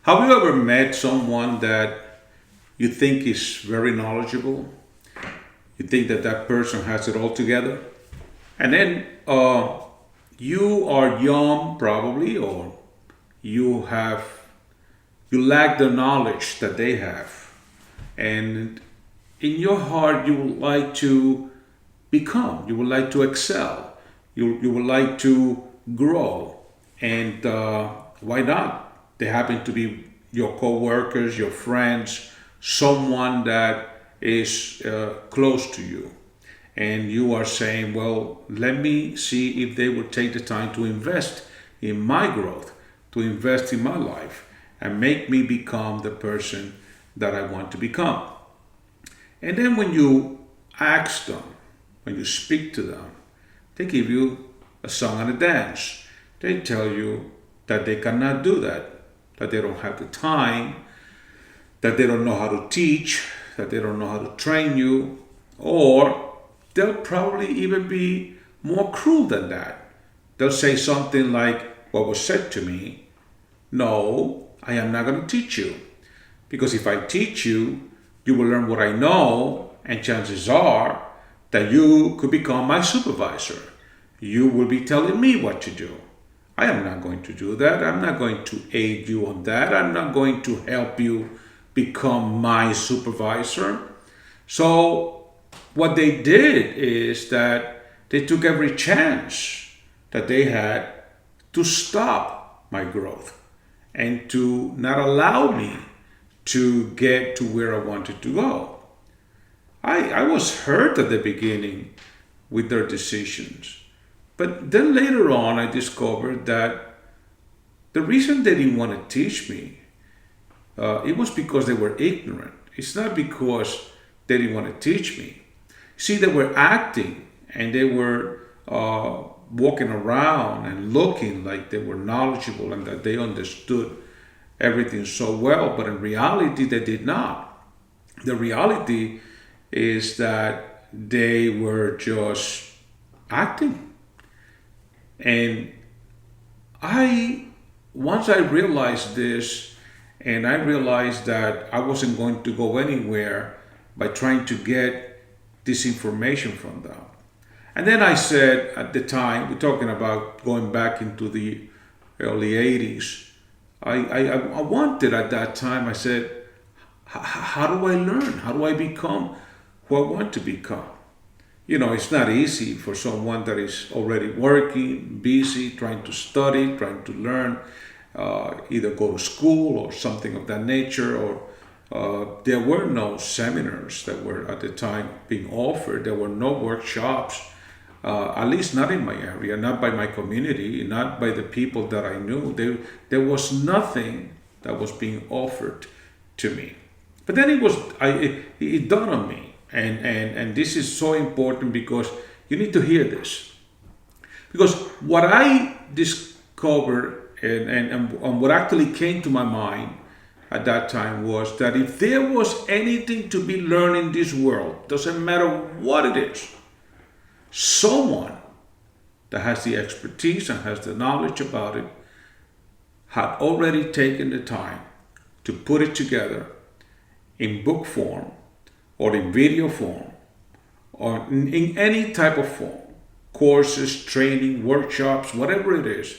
Have you ever met someone that you think is very knowledgeable? You think that that person has it all together? And then you are young, probably, or you have you lack the knowledge that they have, and in your heart you would like to become, you would like to excel, you would like to grow, and why not? They happen to be your co-workers, your friends, someone that is close to you, and you are saying, well, let me see if they would take the time to invest in my growth, to invest in my life, and make me become the person that I want to become. And then when you ask them, when you speak to them, they give you a song and a dance. They tell you that they cannot do that they don't have the time, that they don't know how to teach, that they don't know how to train you, or they'll probably even be more cruel than that. They'll say something like what was said to me: no, I am not going to teach you. Because if I teach you, you will learn what I know, and chances are that you could become my supervisor. You will be telling me what to do. I am not going to do that. I'm not going to aid you on that. I'm not going to help you become my supervisor. So what they did is that they took every chance that they had to stop my growth and to not allow me to get to where I wanted to go. I was hurt at the beginning with their decisions. But then later on, I discovered that the reason they didn't want to teach me, it was because they were ignorant. It's not because they didn't want to teach me. See, they were acting and they were walking around and looking like they were knowledgeable and that they understood everything so well, but in reality, they did not. The reality is that they were just acting. And once I realized this, and I realized that I wasn't going to go anywhere by trying to get this information from them. And then I said at the time, we're talking about going back into the early 80s, I wanted at that time, I said, how do I learn? How do I become who I want to become? You know, it's not easy for someone that is already working, busy, trying to study, trying to learn, either go to school or something of that nature, or there were no seminars that were at the time being offered. There were no workshops, at least not in my area, not by my community, not by the people that I knew. There was nothing that was being offered to me. But then it dawned on me. And this is so important because you need to hear this. Because what I discovered and what actually came to my mind at that time was that if there was anything to be learned in this world, doesn't matter what it is, someone that has the expertise and has the knowledge about it had already taken the time to put it together in book form, or in video form, or in any type of form, courses, training, workshops, whatever it is.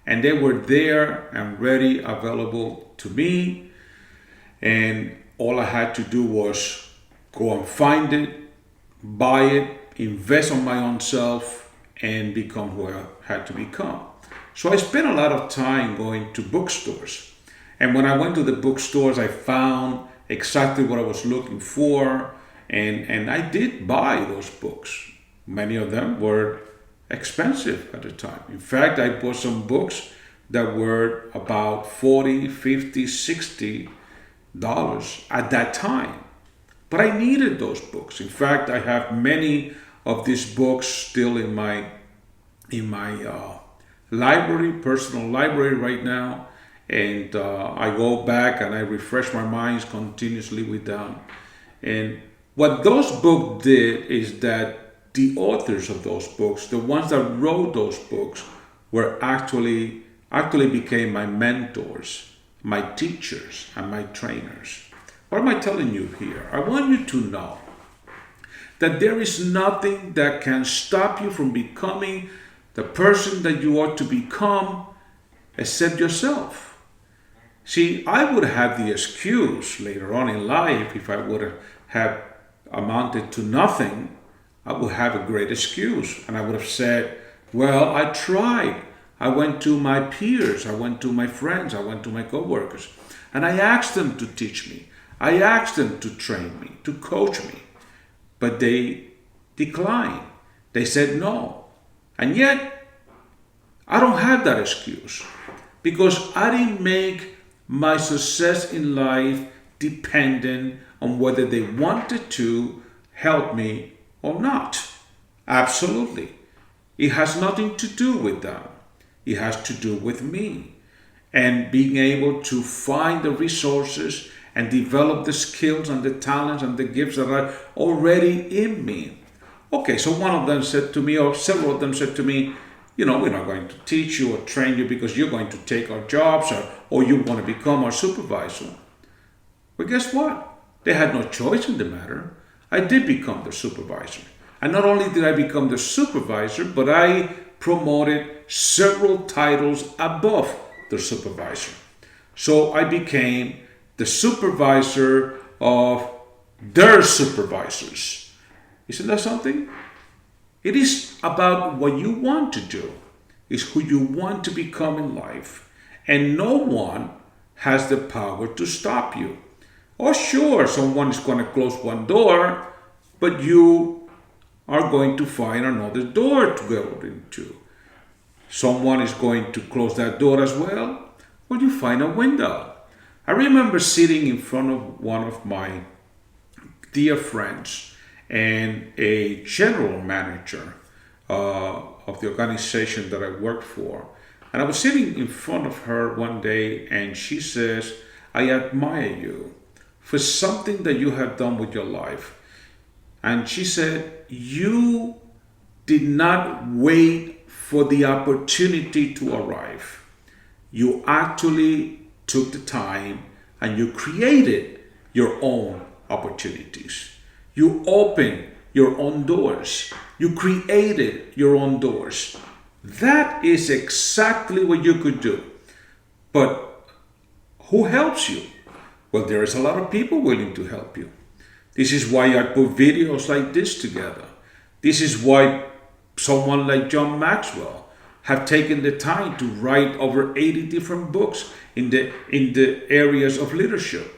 And they were there and ready, available to me. And all I had to do was go and find it, buy it, invest on my own self, and become who I had to become. So I spent a lot of time going to bookstores. And when I went to the bookstores, I found exactly what I was looking for, and I did buy those books. Many of them were expensive at the time. In fact, I bought some books that were about $40, $50, $60 at that time. But I needed those books. In fact, I have many of these books still in my library, personal library right now. And I go back and I refresh my minds continuously with them. And what those books did is that the authors of those books, the ones that wrote those books, were actually became my mentors my teachers, and my trainers. What am I telling you here? I want you to know that there is nothing that can stop you from becoming the person that you ought to become except yourself. See, I would have the excuse later on in life, if I would have amounted to nothing, I would have a great excuse. And I would have said, well, I tried. I went to my peers, I went to my friends, I went to my coworkers, and I asked them to teach me. I asked them to train me, to coach me. But they declined. They said no. And yet, I don't have that excuse because I didn't make my success in life dependent on whether they wanted to help me or not. Absolutely. It has nothing to do with them. It has to do with me and being able to find the resources and develop the skills and the talents and the gifts that are already in me. Okay, so one of them said to me, or several of them said to me, we're not going to teach you or train you because you're going to take our jobs or you want to become our supervisor. But guess what? They had no choice in the matter. I did become the supervisor. And not only did I become the supervisor, but I promoted several titles above the supervisor. So I became the supervisor of their supervisors. Isn't that something? It is about what you want to do. It's who you want to become in life. And no one has the power to stop you. Oh, sure, someone is going to close one door, but you are going to find another door to go into. Someone is going to close that door as well, or you find a window. I remember sitting in front of one of my dear friends and a general manager of the organization that I worked for. And I was sitting in front of her one day and she says, I admire you for something that you have done with your life. And she said, you did not wait for the opportunity to arrive. You actually took the time and you created your own opportunities. You opened your own doors. You created your own doors. That is exactly what you could do. But who helps you? Well, there is a lot of people willing to help you. This is why I put videos like this together. This is why someone like John Maxwell have taken the time to write over 80 different books in the areas of leadership.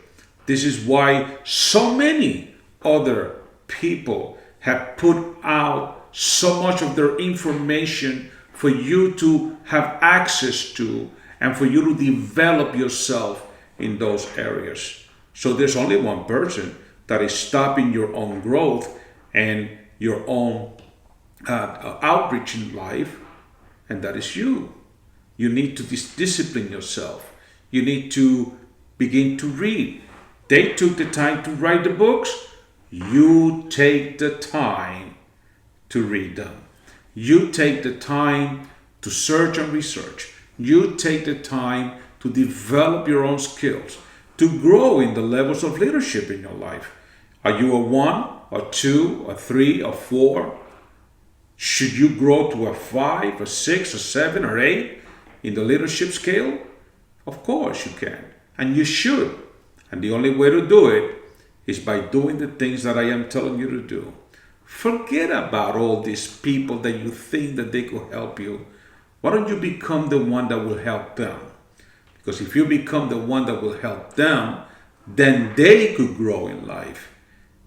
This is why so many other people have put out so much of their information for you to have access to and for you to develop yourself in those areas. So there's only one person that is stopping your own growth and your own outreach in life, and that is you. You need to discipline yourself. You need to begin to read. They took the time to write the books. You take the time to read them. You take the time to search and research. You take the time to develop your own skills, to grow in the levels of leadership in your life. Are you a 1, a 2, a 3, a 4? Should you grow to a 5, a 6, a 7, or 8 in the leadership scale? Of course you can, and you should. And the only way to do it is by doing the things that I am telling you to do. Forget about all these people that you think that they could help you. Why don't you become the one that will help them? Because if you become the one that will help them, then they could grow in life.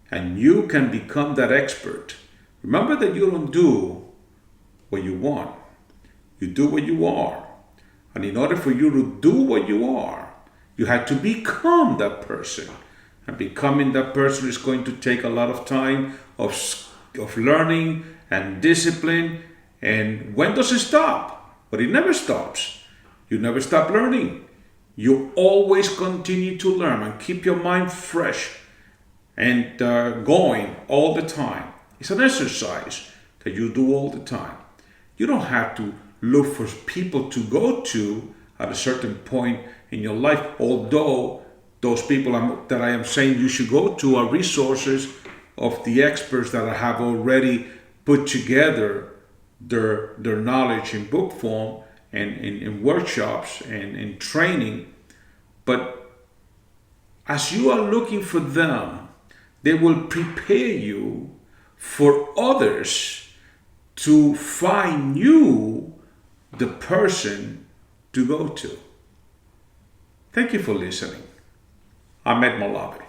And you can become that expert. Remember that you don't do what you want. You do what you are. And in order for you to do what you are, you have to become that person. And becoming that person is going to take a lot of time of learning and discipline. And when does it stop? But it never stops. You never stop learning. You always continue to learn and keep your mind fresh and going all the time. It's an exercise that you do all the time. You don't have to look for people to go to at a certain point in your life. Although those people that I am saying you should go to are resources of the experts that have already put together their knowledge in book form and in workshops and in training. But as you are looking for them, they will prepare you for others to find you the person to go to. Thank you for listening. I'm Ed Malabi.